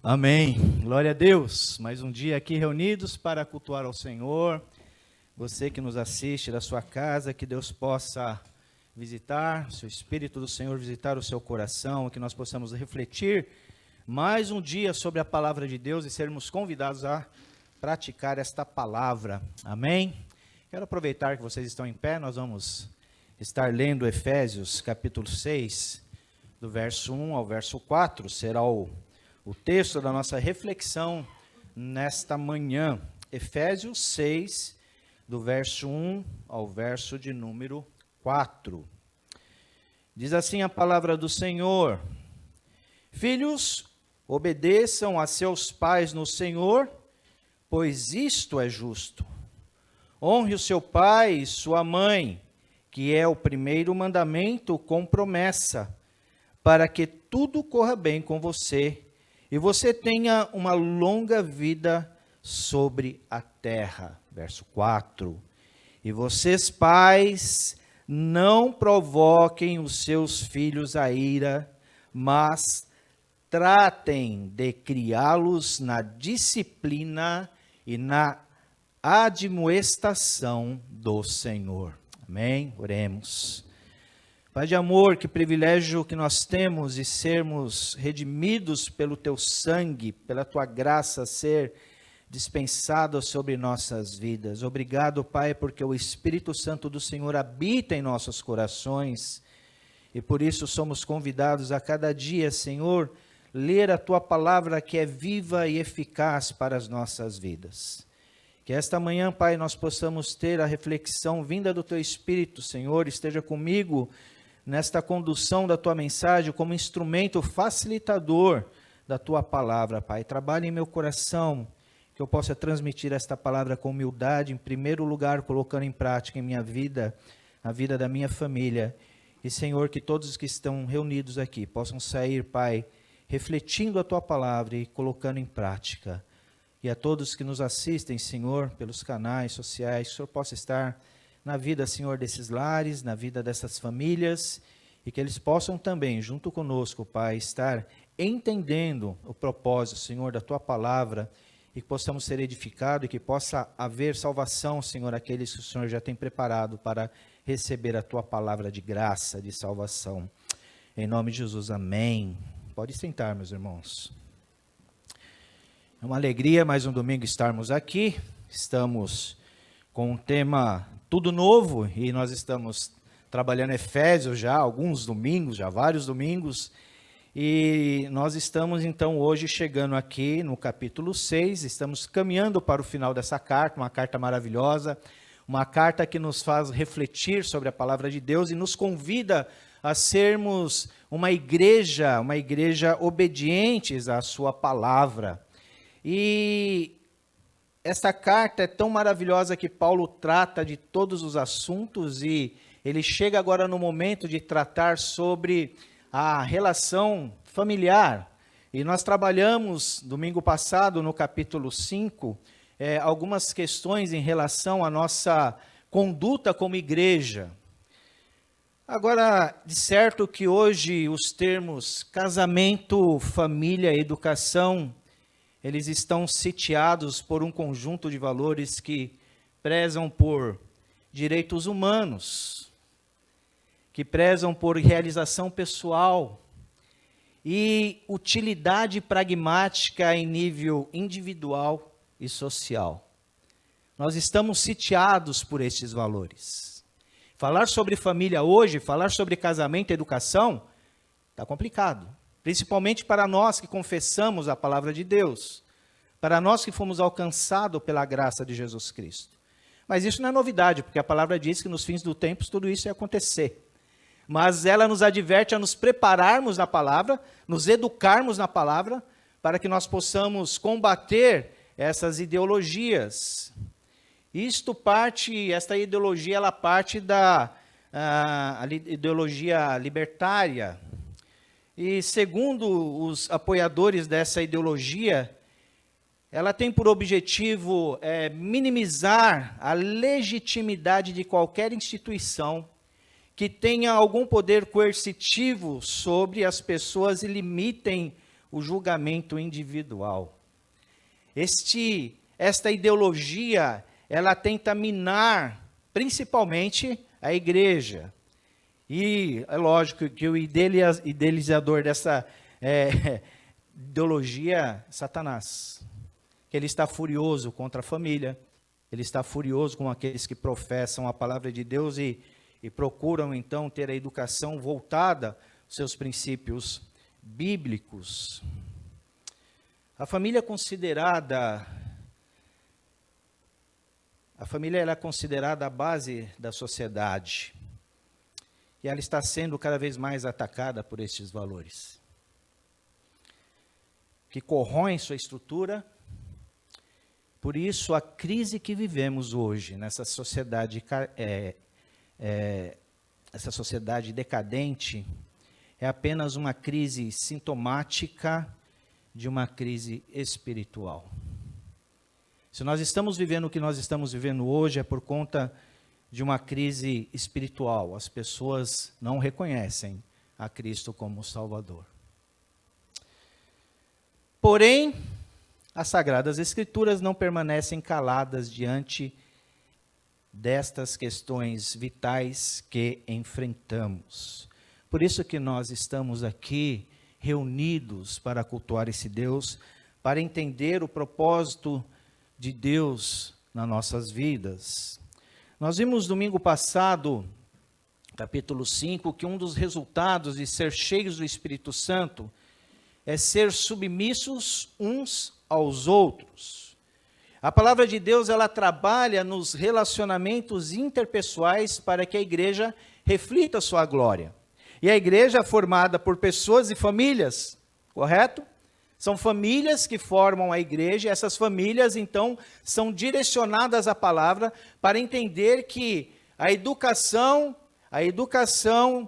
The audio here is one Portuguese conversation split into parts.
Amém. Glória a Deus. Mais um dia aqui reunidos para cultuar ao Senhor. Você que nos assiste da sua casa, que Deus possa visitar, o Espírito do Senhor visitar o seu coração, que nós possamos refletir mais um dia sobre a palavra de Deus e sermos convidados a praticar esta palavra. Amém? Quero aproveitar que vocês estão em pé, nós vamos estar lendo Efésios capítulo 6, do verso 1 ao verso 4, será o texto da nossa reflexão nesta manhã. Efésios 6, do verso 1 ao verso de número 4. Diz assim a palavra do Senhor: Filhos, obedeçam a seus pais no Senhor, pois isto é justo. Honre o seu pai e sua mãe, que é o primeiro mandamento com promessa, para que tudo corra bem com você e você tenha uma longa vida sobre a terra. Verso 4. E vocês, pais, não provoquem os seus filhos à ira, mas tratem de criá-los na disciplina e na admoestação do Senhor. Amém? Oremos. Pai de amor, que privilégio que nós temos de sermos redimidos pelo Teu sangue, pela Tua graça ser dispensada sobre nossas vidas. Obrigado, Pai, porque o Espírito Santo do Senhor habita em nossos corações e por isso somos convidados a cada dia, Senhor, ler a Tua palavra que é viva e eficaz para as nossas vidas. Que esta manhã, Pai, nós possamos ter a reflexão vinda do Teu Espírito, Senhor, esteja comigo nesta condução da Tua mensagem como instrumento facilitador da Tua palavra, Pai. Trabalhe em meu coração, que eu possa transmitir esta palavra com humildade, em primeiro lugar, colocando em prática em minha vida, a vida da minha família. E, Senhor, que todos os que estão reunidos aqui possam sair, Pai, refletindo a Tua palavra e colocando em prática. E a todos que nos assistem, Senhor, pelos canais sociais, que o Senhor possa estar na vida, Senhor, desses lares, na vida dessas famílias, e que eles possam também, junto conosco, Pai, estar entendendo o propósito, Senhor, da Tua palavra, e que possamos ser edificados, e que possa haver salvação, Senhor, aqueles que o Senhor já tem preparado para receber a Tua palavra de graça, de salvação. Em nome de Jesus, amém. Pode sentar, meus irmãos. É uma alegria mais um domingo estarmos aqui. Estamos com um tema tudo novo e nós estamos trabalhando Efésios já há alguns domingos, já vários domingos. E nós estamos então hoje chegando aqui no capítulo 6, estamos caminhando para o final dessa carta, uma carta maravilhosa, uma carta que nos faz refletir sobre a palavra de Deus e nos convida a sermos uma igreja obedientes à sua palavra. E esta carta é tão maravilhosa que Paulo trata de todos os assuntos e ele chega agora no momento de tratar sobre a relação familiar. E nós trabalhamos domingo passado no capítulo 5, algumas questões em relação à nossa conduta como igreja. Agora, de certo que hoje os termos casamento, família, educação, eles estão sitiados por um conjunto de valores que prezam por direitos humanos, que prezam por realização pessoal e utilidade pragmática em nível individual e social. Nós estamos sitiados por estes valores. Falar sobre família hoje, falar sobre casamento e educação, está complicado. Principalmente para nós que confessamos a palavra de Deus, para nós que fomos alcançados pela graça de Jesus Cristo. Mas isso não é novidade, porque a palavra diz que nos fins do tempo tudo isso ia acontecer. Mas ela nos adverte a nos prepararmos na palavra, nos educarmos na palavra, para que nós possamos combater essas ideologias. Esta ideologia, ela parte da ideologia libertária. E segundo os apoiadores dessa ideologia, ela tem por objetivo minimizar a legitimidade de qualquer instituição que tenha algum poder coercitivo sobre as pessoas e limitem o julgamento individual. Esta ideologia, ela tenta minar principalmente a igreja. E é lógico que o idealizador dessa ideologia é Satanás. Ele está furioso contra a família, ele está furioso com aqueles que professam a palavra de Deus e procuram então ter a educação voltada aos seus princípios bíblicos. A família ela é considerada a base da sociedade. E ela está sendo cada vez mais atacada por estes valores, que corroem sua estrutura. Por isso, a crise que vivemos hoje, nessa sociedade, essa sociedade decadente, é apenas uma crise sintomática de uma crise espiritual. Se nós estamos vivendo o que nós estamos vivendo hoje, é por conta de uma crise espiritual. As pessoas não reconhecem a Cristo como Salvador. Porém, as Sagradas Escrituras não permanecem caladas diante destas questões vitais que enfrentamos. Por isso que nós estamos aqui reunidos para cultuar esse Deus, para entender o propósito de Deus nas nossas vidas. Nós vimos domingo passado, capítulo 5, que um dos resultados de ser cheios do Espírito Santo é ser submissos uns aos outros. A palavra de Deus, ela trabalha nos relacionamentos interpessoais para que a igreja reflita a sua glória. E a igreja é formada por pessoas e famílias, correto? São famílias que formam a igreja, e essas famílias, então, são direcionadas à palavra para entender que a educação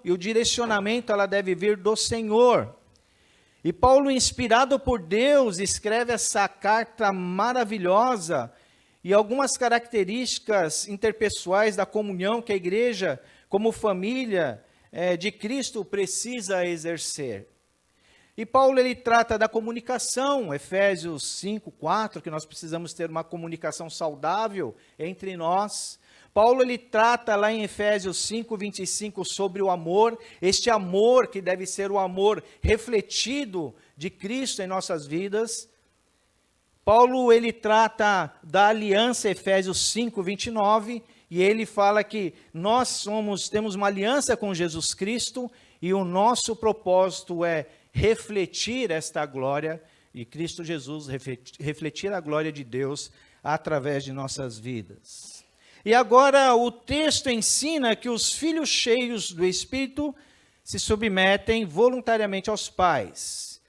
e o direcionamento, ela deve vir do Senhor. E Paulo, inspirado por Deus, escreve essa carta maravilhosa e algumas características interpessoais da comunhão que a igreja, como família de Cristo, precisa exercer. E Paulo, ele trata da comunicação, Efésios 5, 4, que nós precisamos ter uma comunicação saudável entre nós. Paulo, ele trata lá em Efésios 5, 25 sobre o amor, este amor que deve ser o amor refletido de Cristo em nossas vidas. Paulo, ele trata da aliança, Efésios 5, 29, e ele fala que nós temos uma aliança com Jesus Cristo e o nosso propósito é refletir esta glória de Cristo Jesus, refletir a glória de Deus através de nossas vidas. E agora o texto ensina que os filhos cheios do Espírito se submetem voluntariamente aos pais.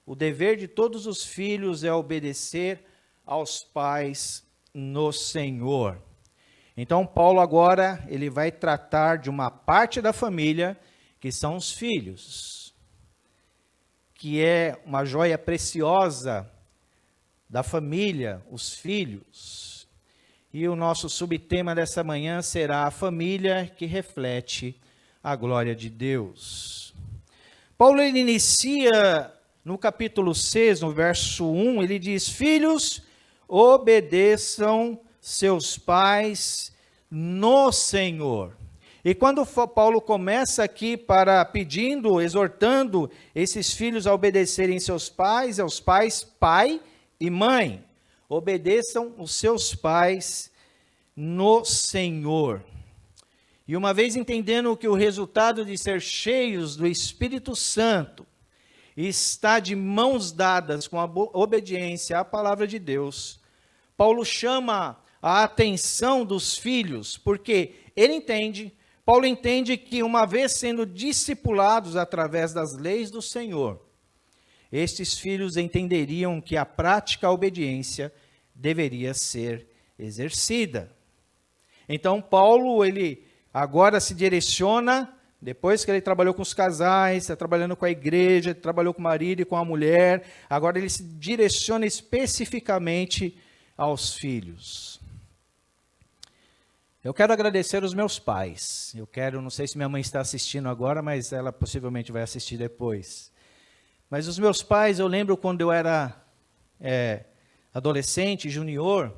O dever de todos os filhos é obedecer aos pais no Senhor. Então Paulo agora, ele vai tratar de uma parte da família, que são os filhos, que é uma joia preciosa da família, os filhos. E o nosso subtema dessa manhã será a família que reflete a glória de Deus. Paulo, ele inicia no capítulo 6, no verso 1, ele diz: filhos, obedeçam seus pais no Senhor. E quando Paulo começa aqui exortando esses filhos a obedecerem seus pais, aos pais, pai e mãe. Obedeçam os seus pais no Senhor. E uma vez entendendo que o resultado de ser cheios do Espírito Santo está de mãos dadas com a obediência à palavra de Deus, Paulo chama a atenção dos filhos, porque Paulo entende que uma vez sendo discipulados através das leis do Senhor, estes filhos entenderiam que a prática obediência deveria ser exercida. Então Paulo, ele agora se direciona, depois que ele trabalhou com os casais, está trabalhando com a igreja, trabalhou com o marido e com a mulher, agora ele se direciona especificamente aos filhos. Eu quero agradecer os meus pais. Não sei se minha mãe está assistindo agora, mas ela possivelmente vai assistir depois. Mas os meus pais, eu lembro quando eu era adolescente, junior,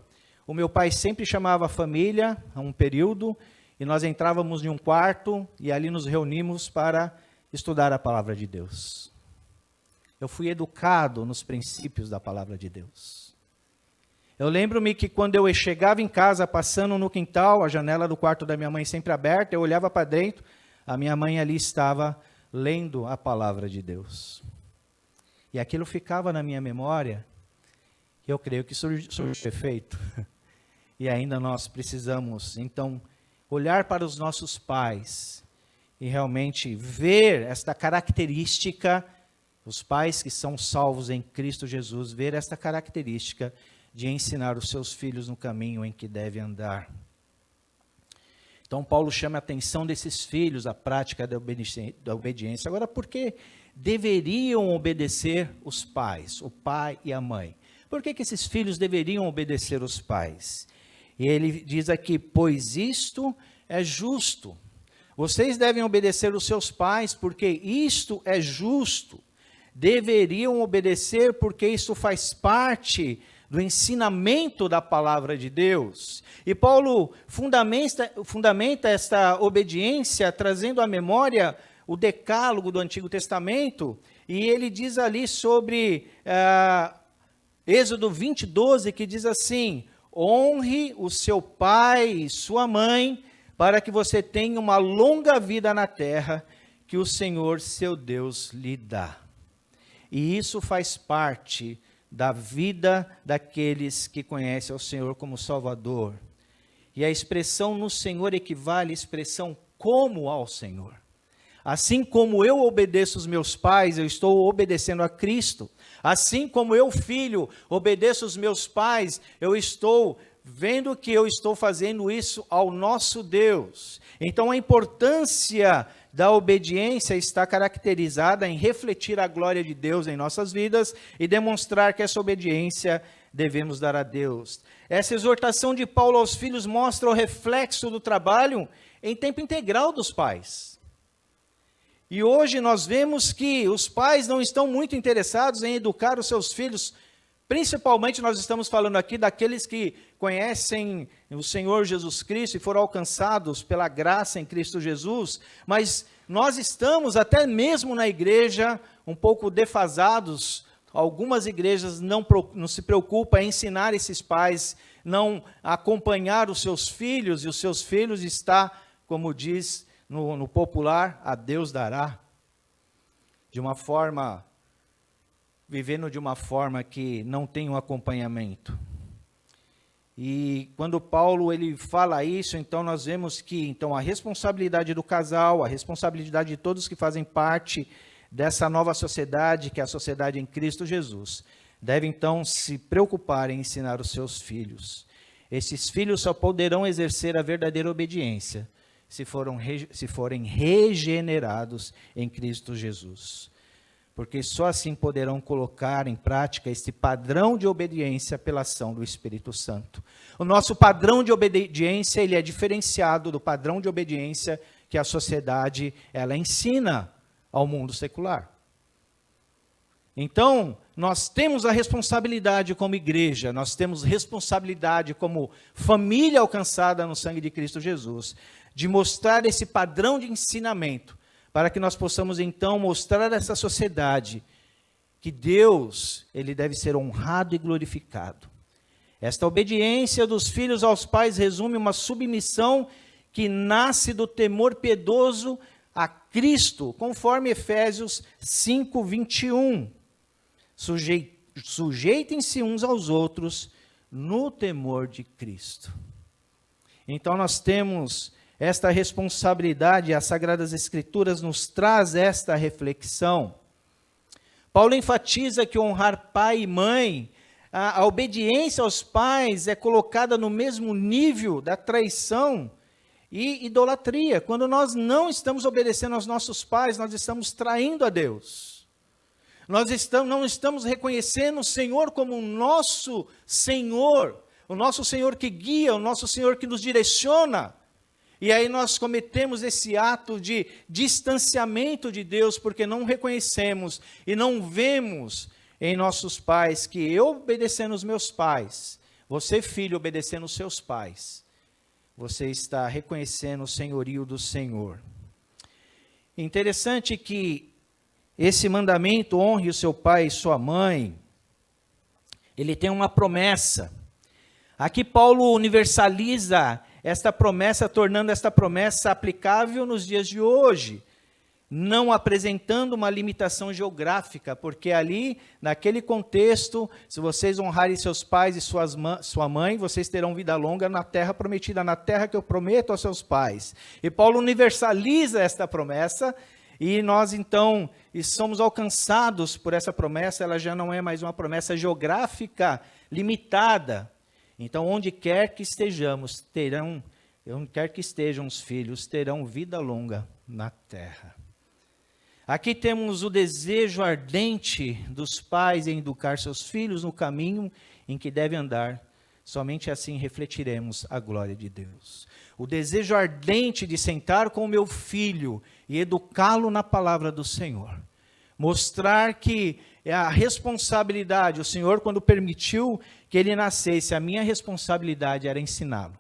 o meu pai sempre chamava a família a um período, e nós entrávamos em um quarto e ali nos reunimos para estudar a palavra de Deus. Eu fui educado nos princípios da palavra de Deus. Eu lembro-me que quando eu chegava em casa, passando no quintal, a janela do quarto da minha mãe sempre aberta, eu olhava para dentro, a minha mãe ali estava lendo a palavra de Deus. E aquilo ficava na minha memória, e eu creio que surgiu efeito. E ainda nós precisamos, então, olhar para os nossos pais e realmente ver esta característica, os pais que são salvos em Cristo Jesus, ver esta característica de ensinar os seus filhos no caminho em que devem andar. Então, Paulo chama a atenção desses filhos à prática da obediência. Agora, por que deveriam obedecer os pais, o pai e a mãe? Por que esses filhos deveriam obedecer os pais? E ele diz aqui, pois isto é justo. Vocês devem obedecer os seus pais, porque isto é justo. Deveriam obedecer, porque isso faz parte do ensinamento da palavra de Deus. E Paulo fundamenta esta obediência, trazendo à memória o decálogo do Antigo Testamento, e ele diz ali sobre Êxodo 20:12, que diz assim, honre o seu pai e sua mãe, para que você tenha uma longa vida na terra, que o Senhor, seu Deus, lhe dá. E isso faz parte da vida daqueles que conhecem o Senhor como Salvador. E a expressão no Senhor equivale à expressão como ao Senhor. Assim como eu obedeço os meus pais, eu estou obedecendo a Cristo. Assim como eu, filho, obedeço os meus pais, eu estou vendo que eu estou fazendo isso ao nosso Deus. Então a importância da obediência está caracterizada em refletir a glória de Deus em nossas vidas e demonstrar que essa obediência devemos dar a Deus. Essa exortação de Paulo aos filhos mostra o reflexo do trabalho em tempo integral dos pais. E hoje nós vemos que os pais não estão muito interessados em educar os seus filhos. Principalmente nós estamos falando aqui daqueles que conhecem o Senhor Jesus Cristo e foram alcançados pela graça em Cristo Jesus, mas nós estamos até mesmo na igreja um pouco defasados. Algumas igrejas não se preocupam em ensinar esses pais, não acompanhar os seus filhos, e os seus filhos está, como diz no popular, a Deus dará, vivendo de uma forma que não tem um acompanhamento. E quando Paulo ele fala isso, então nós vemos que a responsabilidade do casal, a responsabilidade de todos que fazem parte dessa nova sociedade, que é a sociedade em Cristo Jesus, deve então se preocupar em ensinar os seus filhos. Esses filhos só poderão exercer a verdadeira obediência se forem regenerados em Cristo Jesus. Porque só assim poderão colocar em prática este padrão de obediência pela ação do Espírito Santo. O nosso padrão de obediência, ele é diferenciado do padrão de obediência que a sociedade, ela ensina ao mundo secular. Então, nós temos a responsabilidade como igreja, nós temos responsabilidade como família alcançada no sangue de Cristo Jesus, de mostrar esse padrão de ensinamento, para que nós possamos então mostrar a essa sociedade que Deus, ele deve ser honrado e glorificado. Esta obediência dos filhos aos pais resume uma submissão que nasce do temor piedoso a Cristo, conforme Efésios 5:21. Sujeitem-se uns aos outros no temor de Cristo. Então nós temos esta responsabilidade, as Sagradas Escrituras nos traz esta reflexão. Paulo enfatiza que honrar pai e mãe, a obediência aos pais é colocada no mesmo nível da traição e idolatria. Quando nós não estamos obedecendo aos nossos pais, nós estamos traindo a Deus. Nós não estamos reconhecendo o Senhor como o nosso Senhor que guia, o nosso Senhor que nos direciona. E aí nós cometemos esse ato de distanciamento de Deus, porque não reconhecemos e não vemos em nossos pais que eu obedecendo os meus pais, você filho obedecendo os seus pais, você está reconhecendo o senhorio do Senhor. Interessante que esse mandamento, honre o seu pai e sua mãe, ele tem uma promessa. Aqui Paulo universaliza esta promessa, tornando esta promessa aplicável nos dias de hoje, não apresentando uma limitação geográfica, porque ali, naquele contexto, se vocês honrarem seus pais e sua mãe, vocês terão vida longa na terra prometida, na terra que eu prometo aos seus pais. E Paulo universaliza esta promessa, e nós então somos alcançados por essa promessa. Ela já não é mais uma promessa geográfica limitada. Então, onde quer que estejam os filhos, terão vida longa na terra. Aqui temos o desejo ardente dos pais em educar seus filhos no caminho em que devem andar. Somente assim refletiremos a glória de Deus. O desejo ardente de sentar com o meu filho e educá-lo na palavra do Senhor. Mostrar que é a responsabilidade, o Senhor, quando permitiu que ele nascesse, a minha responsabilidade era ensiná-lo.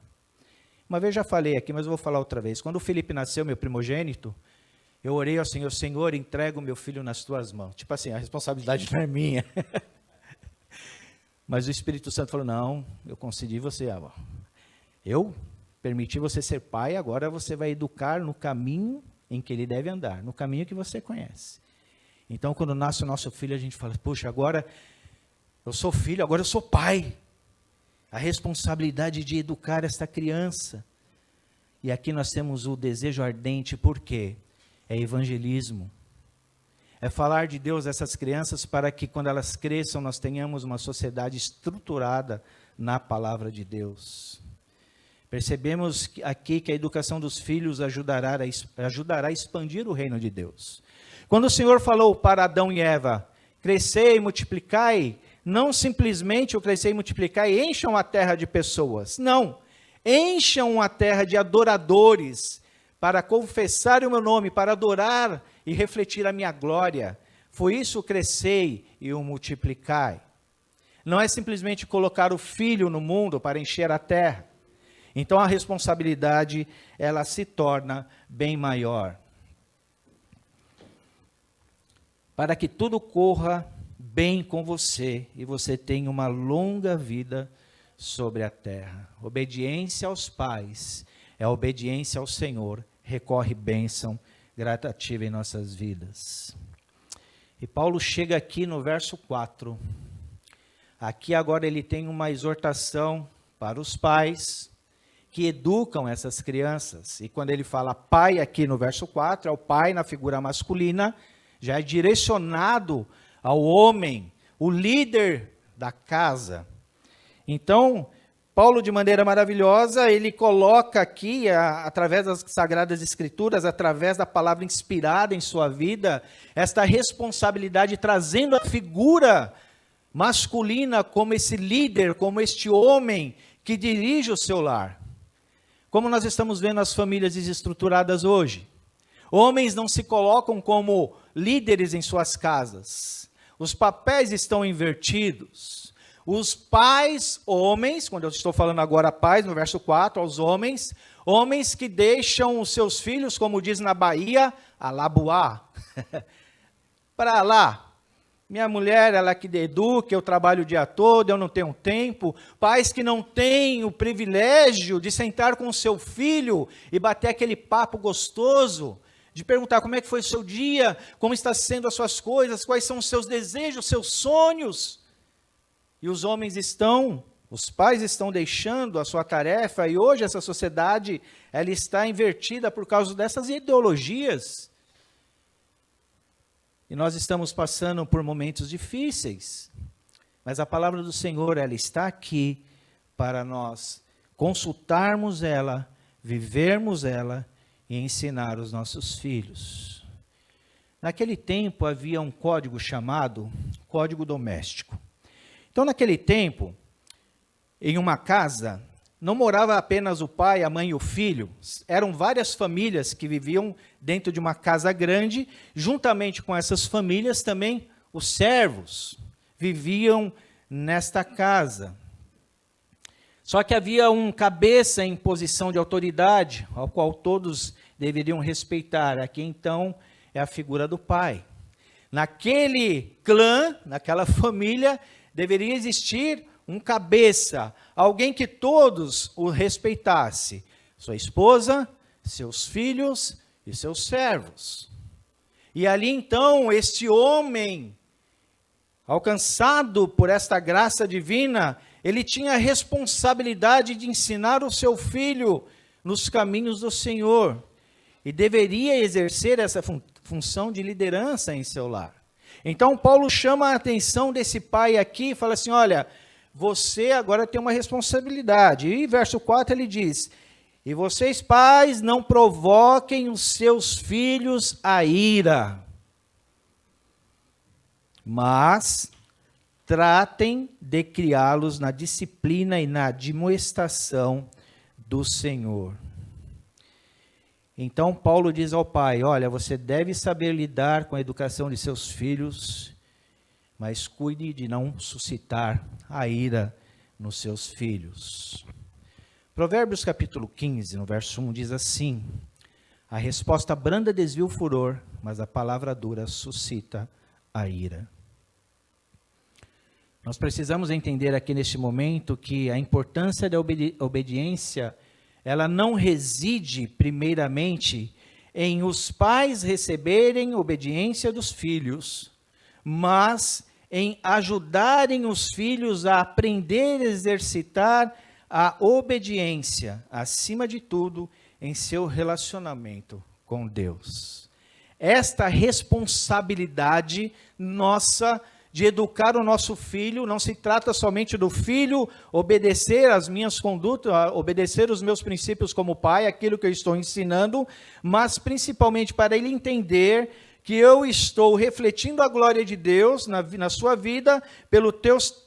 Uma vez já falei aqui, mas eu vou falar outra vez. Quando o Felipe nasceu, meu primogênito, eu orei ao Senhor: Senhor, entrego o meu filho nas tuas mãos. Tipo assim, a responsabilidade não é minha. Mas o Espírito Santo falou: não, eu concedi você, avó. Eu permiti você ser pai, agora você vai educar no caminho em que ele deve andar, no caminho que você conhece. Então, quando nasce o nosso filho, a gente fala: puxa, agora eu sou filho, agora eu sou pai. A responsabilidade de educar esta criança. E aqui nós temos o desejo ardente, por quê? É evangelismo. É falar de Deus a essas crianças para que quando elas cresçam nós tenhamos uma sociedade estruturada na palavra de Deus. Percebemos aqui que a educação dos filhos ajudará a expandir o reino de Deus. Quando o Senhor falou para Adão e Eva: crescei e multiplicai, não simplesmente o crescer e multiplicar e encham a terra de pessoas. Não, encham a terra de adoradores, para confessar o meu nome, para adorar e refletir a minha glória. Foi isso o crescei e o multiplicai. Não é simplesmente colocar o filho no mundo para encher a terra. Então a responsabilidade, ela se torna bem maior. Para que tudo corra bem com você e você tenha uma longa vida sobre a terra. Obediência aos pais é obediência ao Senhor, recorre bênção gradativa em nossas vidas. E Paulo chega aqui no verso 4. Aqui agora ele tem uma exortação para os pais que educam essas crianças. E quando ele fala pai aqui no verso 4, é o pai na figura masculina, já é direcionado ao homem, o líder da casa. Então, Paulo, de maneira maravilhosa, ele coloca aqui, através das Sagradas Escrituras, através da palavra inspirada em sua vida, esta responsabilidade, trazendo a figura masculina como esse líder, como este homem que dirige o seu lar. Como nós estamos vendo as famílias desestruturadas hoje. Homens não se colocam como líderes em suas casas. Os papéis estão invertidos. Os pais, homens, quando eu estou falando agora pais, no verso 4, aos homens, homens que deixam os seus filhos, como diz na Bahia, alabuá, para lá. Minha mulher, ela que educa, eu trabalho o dia todo, eu não tenho tempo. Pais que não têm o privilégio de sentar com o seu filho e bater aquele papo gostoso, de perguntar como é que foi o seu dia, como está sendo as suas coisas, quais são os seus desejos, os seus sonhos. E os pais estão deixando a sua tarefa, e hoje essa sociedade, ela está invertida por causa dessas ideologias. E nós estamos passando por momentos difíceis, mas a palavra do Senhor, ela está aqui para nós consultarmos ela, vivermos ela e ensinar os nossos filhos. Naquele tempo havia um código chamado Código Doméstico. Então, naquele tempo, em uma casa, não morava apenas o pai, a mãe e o filho, eram várias famílias que viviam dentro de uma casa grande. Juntamente com essas famílias também os servos viviam nesta casa. Só que havia um cabeça em posição de autoridade, ao qual todos deveriam respeitar. Aqui então é a figura do pai. Naquele clã, naquela família, deveria existir um cabeça, alguém que todos o respeitasse. Sua esposa, seus filhos e seus servos. E ali então, este homem, alcançado por esta graça divina, ele tinha a responsabilidade de ensinar o seu filho nos caminhos do Senhor. E deveria exercer essa função de liderança em seu lar. Então, Paulo chama a atenção desse pai aqui e fala assim, olha, você agora tem uma responsabilidade. E verso 4 ele diz, e vocês pais não provoquem os seus filhos a ira, mas tratem de criá-los na disciplina e na admoestação do Senhor. Então Paulo diz ao pai, olha, você deve saber lidar com a educação de seus filhos, mas cuide de não suscitar a ira nos seus filhos. Provérbios capítulo 15, no verso 1, diz assim, a resposta branda desvia o furor, mas a palavra dura suscita a ira. Nós precisamos entender aqui neste momento que a importância da obediência, ela não reside primeiramente em os pais receberem obediência dos filhos, mas em ajudarem os filhos a aprender a exercitar a obediência, acima de tudo, em seu relacionamento com Deus. Esta responsabilidade nossa de educar o nosso filho, não se trata somente do filho obedecer às minhas condutas, obedecer os meus princípios como pai, aquilo que eu estou ensinando, mas principalmente para ele entender que eu estou refletindo a glória de Deus na sua vida, pelo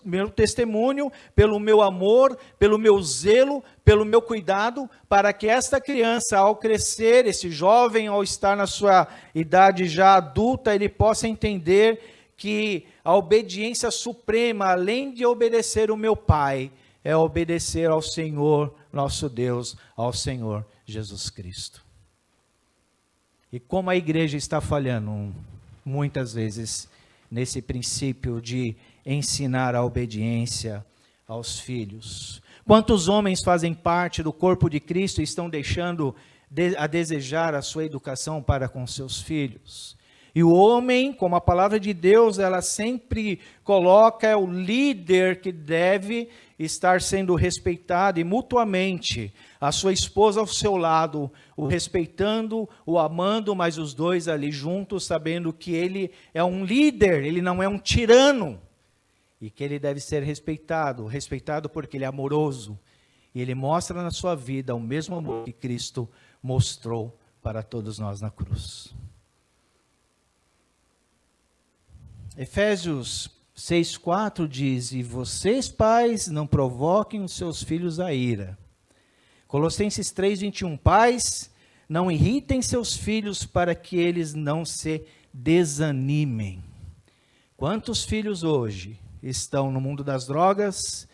meu testemunho, pelo meu amor, pelo meu zelo, pelo meu cuidado, para que esta criança, ao crescer, esse jovem, ao estar na sua idade já adulta, ele possa entender que a obediência suprema, além de obedecer o meu Pai, é obedecer ao Senhor, nosso Deus, ao Senhor Jesus Cristo. E como a igreja está falhando, muitas vezes, nesse princípio de ensinar a obediência aos filhos. Quantos homens fazem parte do corpo de Cristo e estão deixando a desejar a sua educação para com seus filhos? E o homem, como a palavra de Deus, ela sempre coloca, é o líder que deve estar sendo respeitado e mutuamente a sua esposa ao seu lado, o respeitando, o amando, mas os dois ali juntos, sabendo que ele é um líder, ele não é um tirano, e que ele deve ser respeitado porque ele é amoroso, e ele mostra na sua vida o mesmo amor que Cristo mostrou para todos nós na cruz. Efésios 6,4 diz, e vocês pais não provoquem os seus filhos a ira. Colossenses 3,21, pais, não irritem seus filhos para que eles não se desanimem. Quantos filhos hoje estão no mundo das drogas,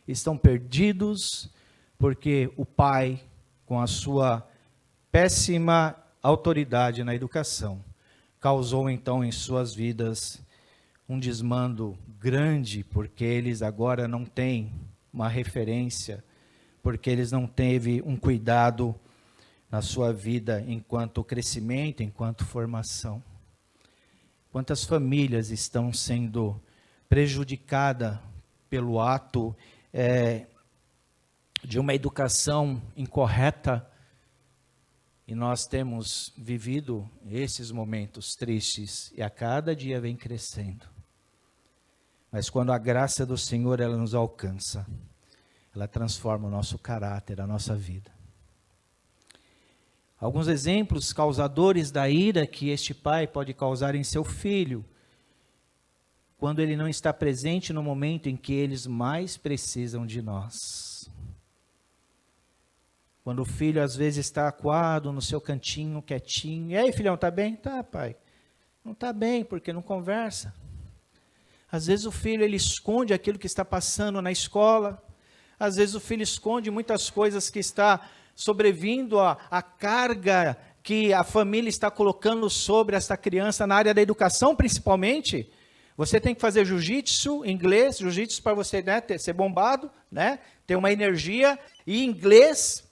estão perdidos, porque o pai, com a sua péssima autoridade na educação, causou então em suas vidas um desmando grande, porque eles agora não têm uma referência, porque eles não teve um cuidado na sua vida enquanto crescimento, enquanto formação. Quantas famílias estão sendo prejudicadas pelo ato de uma educação incorreta, e nós temos vivido esses momentos tristes, e a cada dia vem crescendo. Mas quando a graça do Senhor ela nos alcança, ela transforma o nosso caráter, a nossa vida. Alguns exemplos causadores da ira que este pai pode causar em seu filho, quando ele não está presente no momento em que eles mais precisam de nós. Quando o filho às vezes está acuado no seu cantinho, quietinho. E aí, filhão, tá bem? Tá, pai. Não tá bem, porque não conversa. Às vezes o filho, ele esconde aquilo que está passando na escola. Às vezes o filho esconde muitas coisas que está sobrevindo a carga que a família está colocando sobre essa criança na área da educação, principalmente. Você tem que fazer jiu-jitsu, inglês, jiu-jitsu para você, né, ser bombado, né, ter uma energia, e inglês,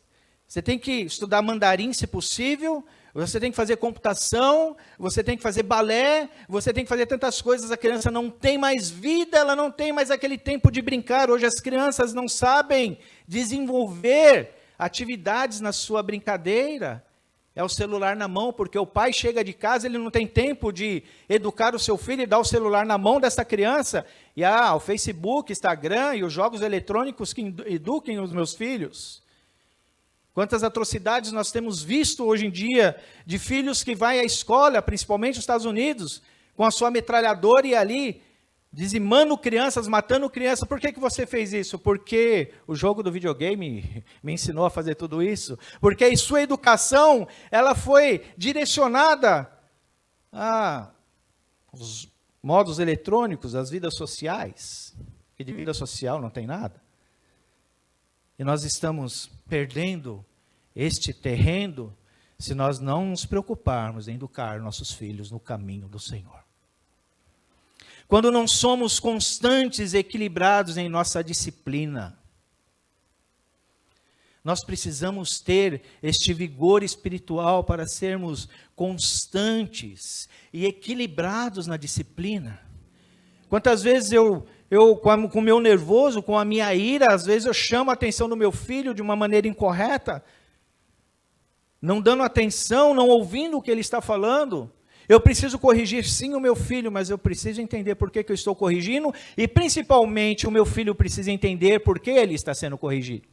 você tem que estudar mandarim, se possível, você tem que fazer computação, você tem que fazer balé, você tem que fazer tantas coisas, a criança não tem mais vida, ela não tem mais aquele tempo de brincar. Hoje as crianças não sabem desenvolver atividades na sua brincadeira. É o celular na mão, porque o pai chega de casa, ele não tem tempo de educar o seu filho e dar o celular na mão dessa criança. E o Facebook, Instagram e os jogos eletrônicos que eduquem os meus filhos. Quantas atrocidades nós temos visto hoje em dia de filhos que vão à escola, principalmente nos Estados Unidos, com a sua metralhadora e ali dizimando crianças, matando crianças. Por que você fez isso? Porque o jogo do videogame me ensinou a fazer tudo isso. Porque a sua educação, ela foi direcionada aos modos eletrônicos, às vidas sociais. E de vida social não tem nada. E nós estamos perdendo este terreno se nós não nos preocuparmos em educar nossos filhos no caminho do Senhor. Quando não somos constantes e equilibrados em nossa disciplina, nós precisamos ter este vigor espiritual para sermos constantes e equilibrados na disciplina. Quantas vezes eu com o meu nervoso, com a minha ira, às vezes eu chamo a atenção do meu filho de uma maneira incorreta, não dando atenção, não ouvindo o que ele está falando. Eu preciso corrigir sim o meu filho, mas eu preciso entender por que eu estou corrigindo, e principalmente o meu filho precisa entender por que ele está sendo corrigido.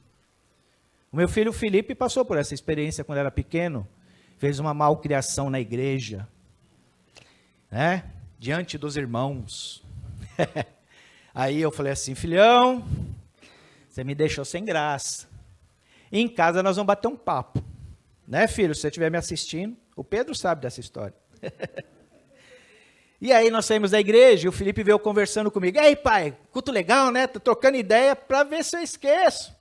O meu filho Felipe passou por essa experiência quando era pequeno, fez uma malcriação na igreja, né? Diante dos irmãos. Aí eu falei assim: filhão, você me deixou sem graça. E em casa nós vamos bater um papo. Né, filho? Se você estiver me assistindo, o Pedro sabe dessa história. E aí nós saímos da igreja e o Felipe veio conversando comigo. E aí, pai, culto legal, né? Tô trocando ideia para ver se eu esqueço.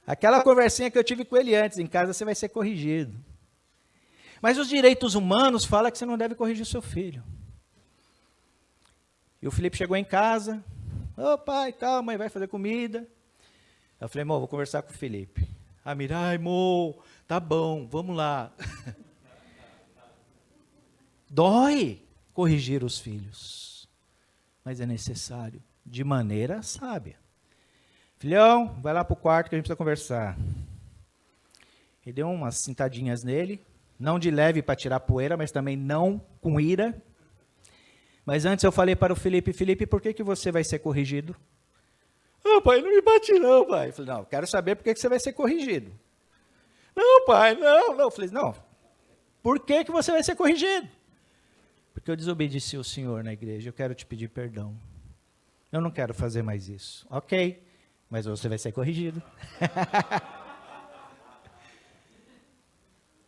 Aquela conversinha que eu tive com ele antes, em casa você vai ser corrigido. Mas os direitos humanos falam que você não deve corrigir o seu filho. E o Felipe chegou em casa. Ô pai, tal, mãe vai fazer comida. Eu falei: amor, vou conversar com o Felipe. A Mirai, amor, tá bom, vamos lá. Dói corrigir os filhos, mas é necessário, de maneira sábia. Filhão, vai lá para o quarto que a gente precisa conversar. Ele deu umas sentadinhas nele, não de leve para tirar poeira, mas também não com ira. Mas antes eu falei para o Felipe: Felipe, por que você vai ser corrigido? Pai, não me bate não, pai. Eu falei: não, quero saber por que você vai ser corrigido. Não, pai, não. Eu falei: não, por que você vai ser corrigido? Porque eu desobedeci ao Senhor na igreja, eu quero te pedir perdão. Eu não quero fazer mais isso. Ok, mas você vai ser corrigido.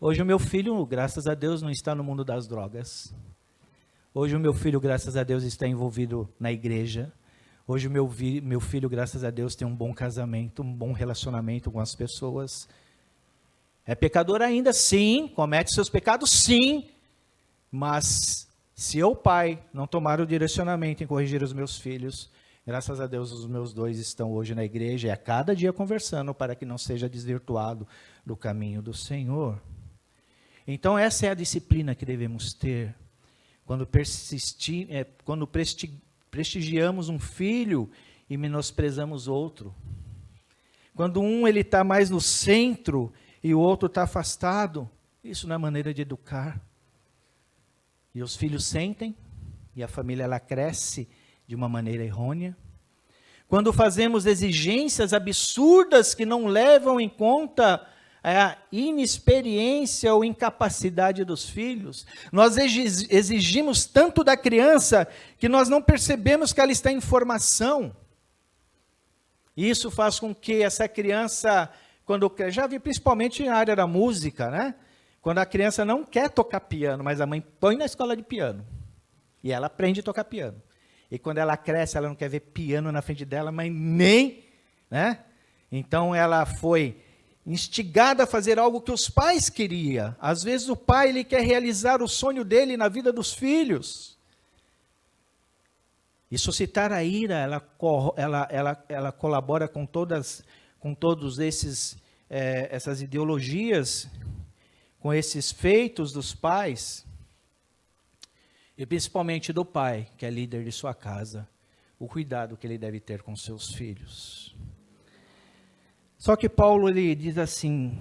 Hoje o meu filho, graças a Deus, não está no mundo das drogas. Hoje o meu filho, graças a Deus, está envolvido na igreja. Hoje o meu filho, graças a Deus, tem um bom casamento, um bom relacionamento com as pessoas. É pecador ainda? Sim. Comete seus pecados? Sim. Mas se eu, pai, não tomar o direcionamento em corrigir os meus filhos, graças a Deus os meus dois estão hoje na igreja e a cada dia conversando para que não seja desvirtuado do caminho do Senhor. Então essa é a disciplina que devemos ter quando prestigiamos um filho e menosprezamos outro. Quando um ele está mais no centro e o outro está afastado, isso não é maneira de educar. E os filhos sentem, e a família ela cresce de uma maneira errônea. Quando fazemos exigências absurdas que não levam em conta a inexperiência ou incapacidade dos filhos, nós exigimos tanto da criança que nós não percebemos que ela está em formação. E isso faz com que essa criança já vi principalmente na área da música, né? Quando a criança não quer tocar piano, mas a mãe põe na escola de piano. E ela aprende a tocar piano. E quando ela cresce, ela não quer ver piano na frente dela, mas nem, né? Então ela foi instigada a fazer algo que os pais queriam. Às vezes o pai ele quer realizar o sonho dele na vida dos filhos. E suscitar a ira, ela colabora com todos essas ideologias, com esses feitos dos pais, e principalmente do pai, que é líder de sua casa, o cuidado que ele deve ter com seus filhos. Só que Paulo ele diz assim,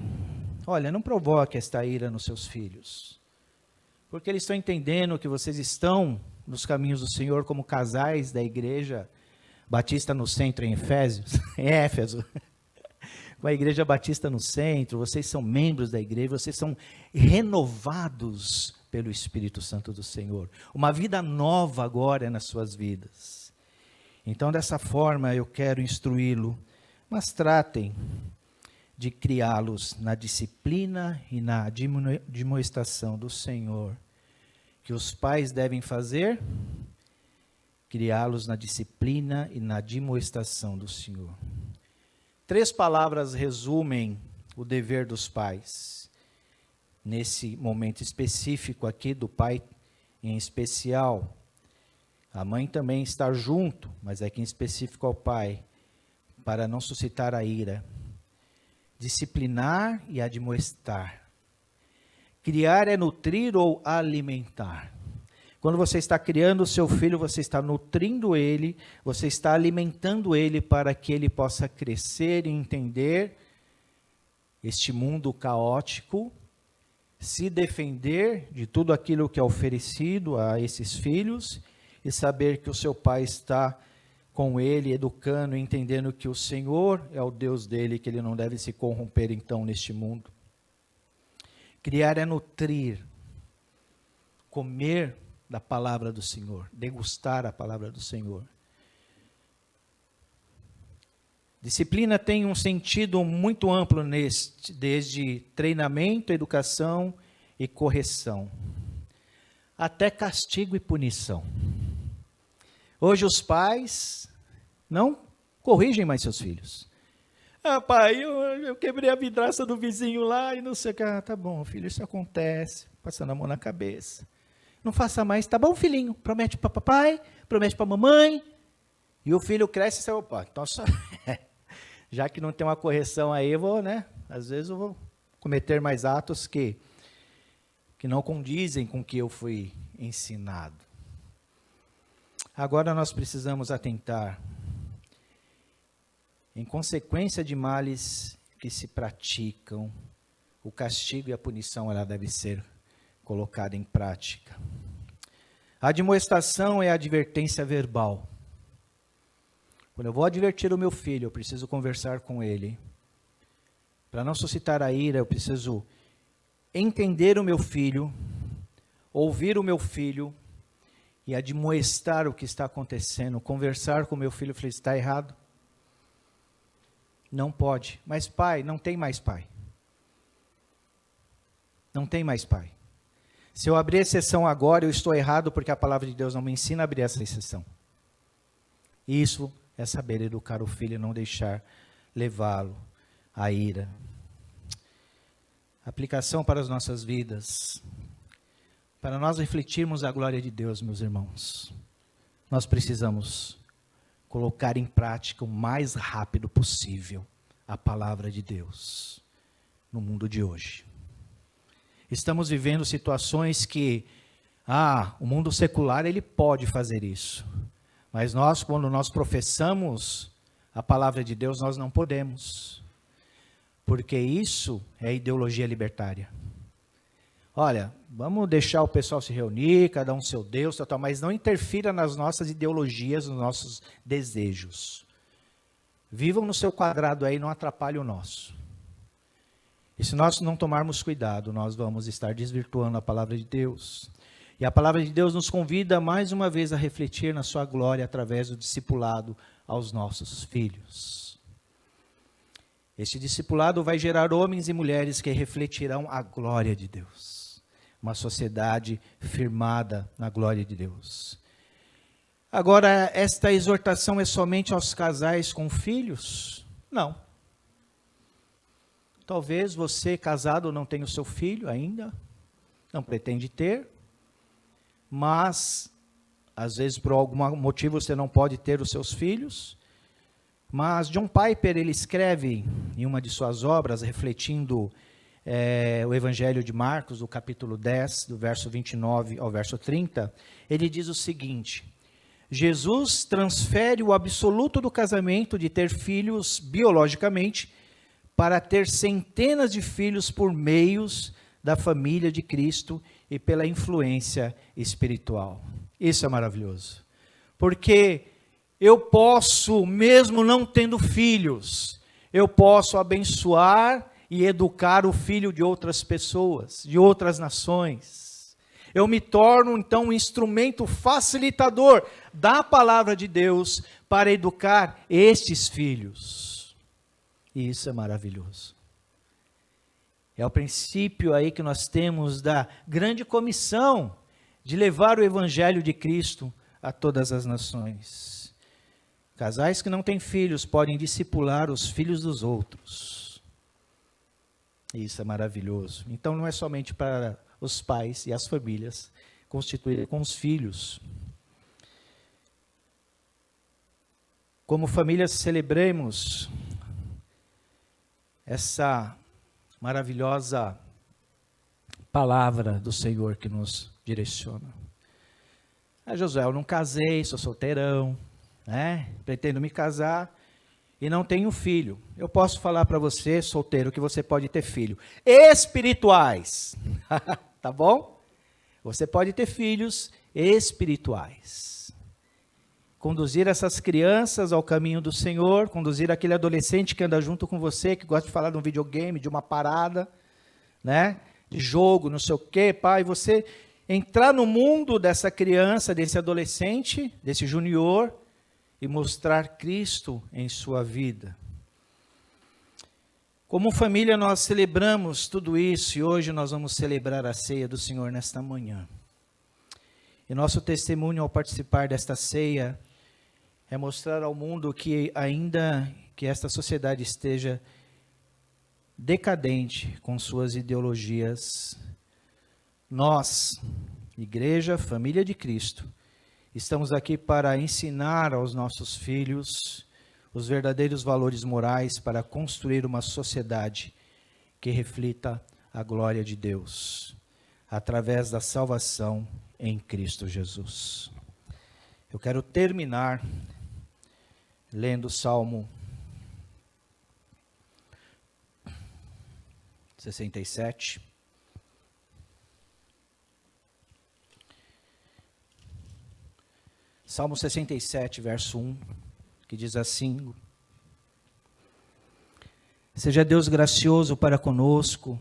olha, não provoque esta ira nos seus filhos, porque eles estão entendendo que vocês estão nos caminhos do Senhor como casais da igreja batista no centro em Éfeso, com a igreja batista no centro, vocês são membros da igreja, vocês são renovados pelo Espírito Santo do Senhor. Uma vida nova agora nas suas vidas. Então, dessa forma, eu quero instruí-lo, mas tratem de criá-los na disciplina e na admoestação do Senhor. Que os pais devem fazer? Criá-los na disciplina e na admoestação do Senhor. 3 palavras resumem o dever dos pais. Nesse momento específico aqui, do pai em especial. A mãe também está junto, mas aqui em específico ao pai, para não suscitar a ira. Disciplinar e admoestar. Criar é nutrir ou alimentar. Quando você está criando o seu filho, você está nutrindo ele, você está alimentando ele para que ele possa crescer e entender este mundo caótico, se defender de tudo aquilo que é oferecido a esses filhos e saber que o seu pai está com ele, educando e entendendo que o Senhor é o Deus dele, que ele não deve se corromper então neste mundo. Criar é nutrir, comer da palavra do Senhor, degustar a palavra do Senhor. Disciplina tem um sentido muito amplo desde treinamento, educação e correção, até castigo e punição. Hoje os pais não corrigem mais seus filhos. Ah, pai, eu quebrei a vidraça do vizinho lá e não sei o que. Ah, tá bom, filho, isso acontece. Passando a mão na cabeça. Não faça mais, tá bom, filhinho? Promete para papai, promete para mamãe. E o filho cresce e sai, opa, então só... já que não tem uma correção aí, eu vou, né? Às vezes eu vou cometer mais atos que não condizem com o que eu fui ensinado. Agora nós precisamos atentar. Em consequência de males que se praticam, o castigo e a punição ela deve ser colocada em prática. A admoestação é a advertência verbal. Quando eu vou advertir o meu filho, eu preciso conversar com ele. Para não suscitar a ira, eu preciso entender o meu filho, ouvir o meu filho e admoestar o que está acontecendo, conversar com o meu filho e falar, está errado? Não pode. Mas pai, não tem mais pai. Não tem mais pai. Se eu abrir exceção agora, eu estou errado porque a palavra de Deus não me ensina a abrir essa exceção. Isso é saber educar o filho e não deixar levá-lo à ira. Aplicação para as nossas vidas. Para nós refletirmos a glória de Deus, meus irmãos, nós precisamos colocar em prática o mais rápido possível a palavra de Deus no mundo de hoje. Estamos vivendo situações que, o mundo secular ele pode fazer isso, mas nós, quando nós professamos a palavra de Deus, nós não podemos, porque isso é ideologia libertária. Olha, vamos deixar o pessoal se reunir, cada um seu Deus, mas não interfira nas nossas ideologias, nos nossos desejos. Vivam no seu quadrado aí, não atrapalhe o nosso. E se nós não tomarmos cuidado, nós vamos estar desvirtuando a palavra de Deus. E a palavra de Deus nos convida mais uma vez a refletir na sua glória através do discipulado aos nossos filhos. Esse discipulado vai gerar homens e mulheres que refletirão a glória de Deus. Uma sociedade firmada na glória de Deus. Agora, esta exortação é somente aos casais com filhos? Não. Talvez você, casado, não tenha o seu filho ainda, não pretende ter, mas, às vezes, por algum motivo, você não pode ter os seus filhos. Mas John Piper, ele escreve em uma de suas obras, refletindo o Evangelho de Marcos, do capítulo 10, do verso 29 ao verso 30, ele diz o seguinte: Jesus transfere o absoluto do casamento de ter filhos biologicamente para ter centenas de filhos por meios da família de Cristo e pela influência espiritual. Isso é maravilhoso. Porque eu posso, mesmo não tendo filhos, eu posso abençoar e educar o filho de outras pessoas, de outras nações. Eu me torno, então, um instrumento facilitador da palavra de Deus para educar estes filhos. E isso é maravilhoso. É o princípio aí que nós temos da grande comissão de levar o Evangelho de Cristo a todas as nações. Casais que não têm filhos podem discipular os filhos dos outros. Isso é maravilhoso. Então não é somente para os pais e as famílias constituídas com os filhos. Como família celebremos essa maravilhosa palavra do Senhor que nos direciona. Josué, eu não casei, sou solteirão, pretendo me casar e não tenho filho. Eu posso falar para você, solteiro, que você pode ter filho espirituais, tá bom? Você pode ter filhos espirituais. Conduzir essas crianças ao caminho do Senhor, conduzir aquele adolescente que anda junto com você, que gosta de falar de um videogame, de uma parada, de jogo, não sei o quê, pai, você entrar no mundo dessa criança, desse adolescente, desse junior, e mostrar Cristo em sua vida. Como família nós celebramos tudo isso, e hoje nós vamos celebrar a ceia do Senhor nesta manhã. E nosso testemunho ao participar desta ceia é mostrar ao mundo que ainda que esta sociedade esteja decadente com suas ideologias, nós, Igreja, Família de Cristo, estamos aqui para ensinar aos nossos filhos os verdadeiros valores morais para construir uma sociedade que reflita a glória de Deus, através da salvação em Cristo Jesus. Eu quero terminar lendo o Salmo 67. Salmo 67, verso 1, que diz assim: Seja Deus gracioso para conosco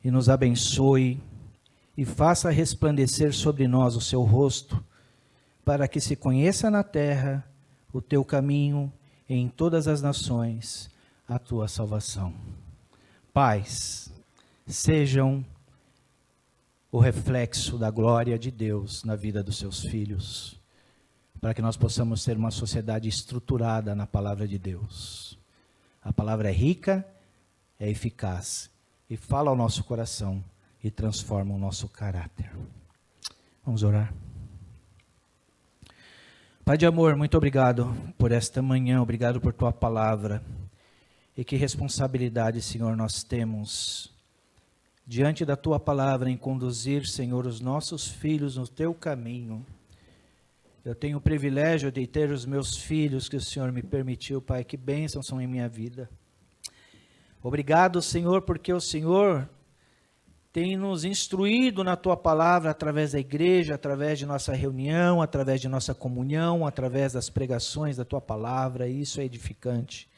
e nos abençoe e faça resplandecer sobre nós o seu rosto, para que se conheça na terra o teu caminho e em todas as nações a tua salvação. Pais, sejam o reflexo da glória de Deus na vida dos seus filhos, para que nós possamos ser uma sociedade estruturada na palavra de Deus. A palavra é rica, é eficaz e fala ao nosso coração e transforma o nosso caráter. Vamos orar. Pai de amor, muito obrigado por esta manhã, obrigado por tua palavra. E que responsabilidade, Senhor, nós temos diante da tua palavra em conduzir, Senhor, os nossos filhos no teu caminho. Eu tenho o privilégio de ter os meus filhos que o Senhor me permitiu, Pai, que bênçãos são em minha vida. Obrigado, Senhor, porque o Senhor tem nos instruído na tua palavra através da igreja, através de nossa reunião, através de nossa comunhão, através das pregações da tua palavra, e isso é edificante.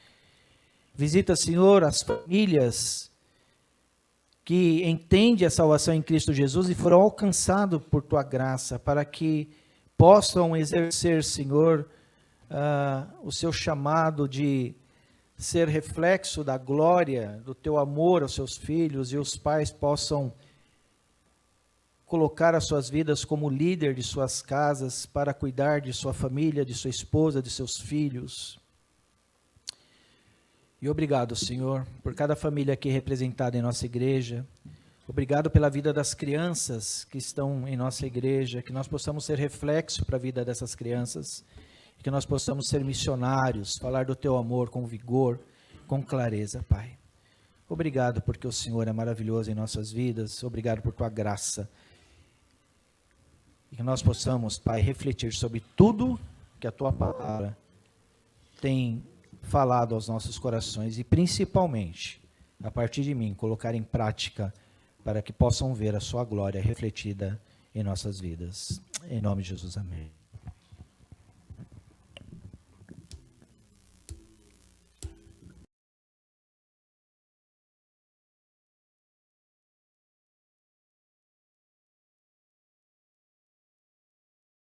Visita, Senhor, as famílias que entendem a salvação em Cristo Jesus e foram alcançados por tua graça, para que possam exercer, Senhor, o seu chamado de ser reflexo da glória, do teu amor aos seus filhos, e os pais possam colocar as suas vidas como líder de suas casas para cuidar de sua família, de sua esposa, de seus filhos. E obrigado, Senhor, por cada família aqui representada em nossa igreja. Obrigado pela vida das crianças que estão em nossa igreja, que nós possamos ser reflexo para a vida dessas crianças, que nós possamos ser missionários, falar do teu amor com vigor, com clareza, Pai. Obrigado porque o Senhor é maravilhoso em nossas vidas, obrigado por tua graça. E que nós possamos, Pai, refletir sobre tudo que a tua palavra tem falado aos nossos corações e principalmente, a partir de mim, colocar em prática para que possam ver a sua glória refletida em nossas vidas. Em nome de Jesus, amém.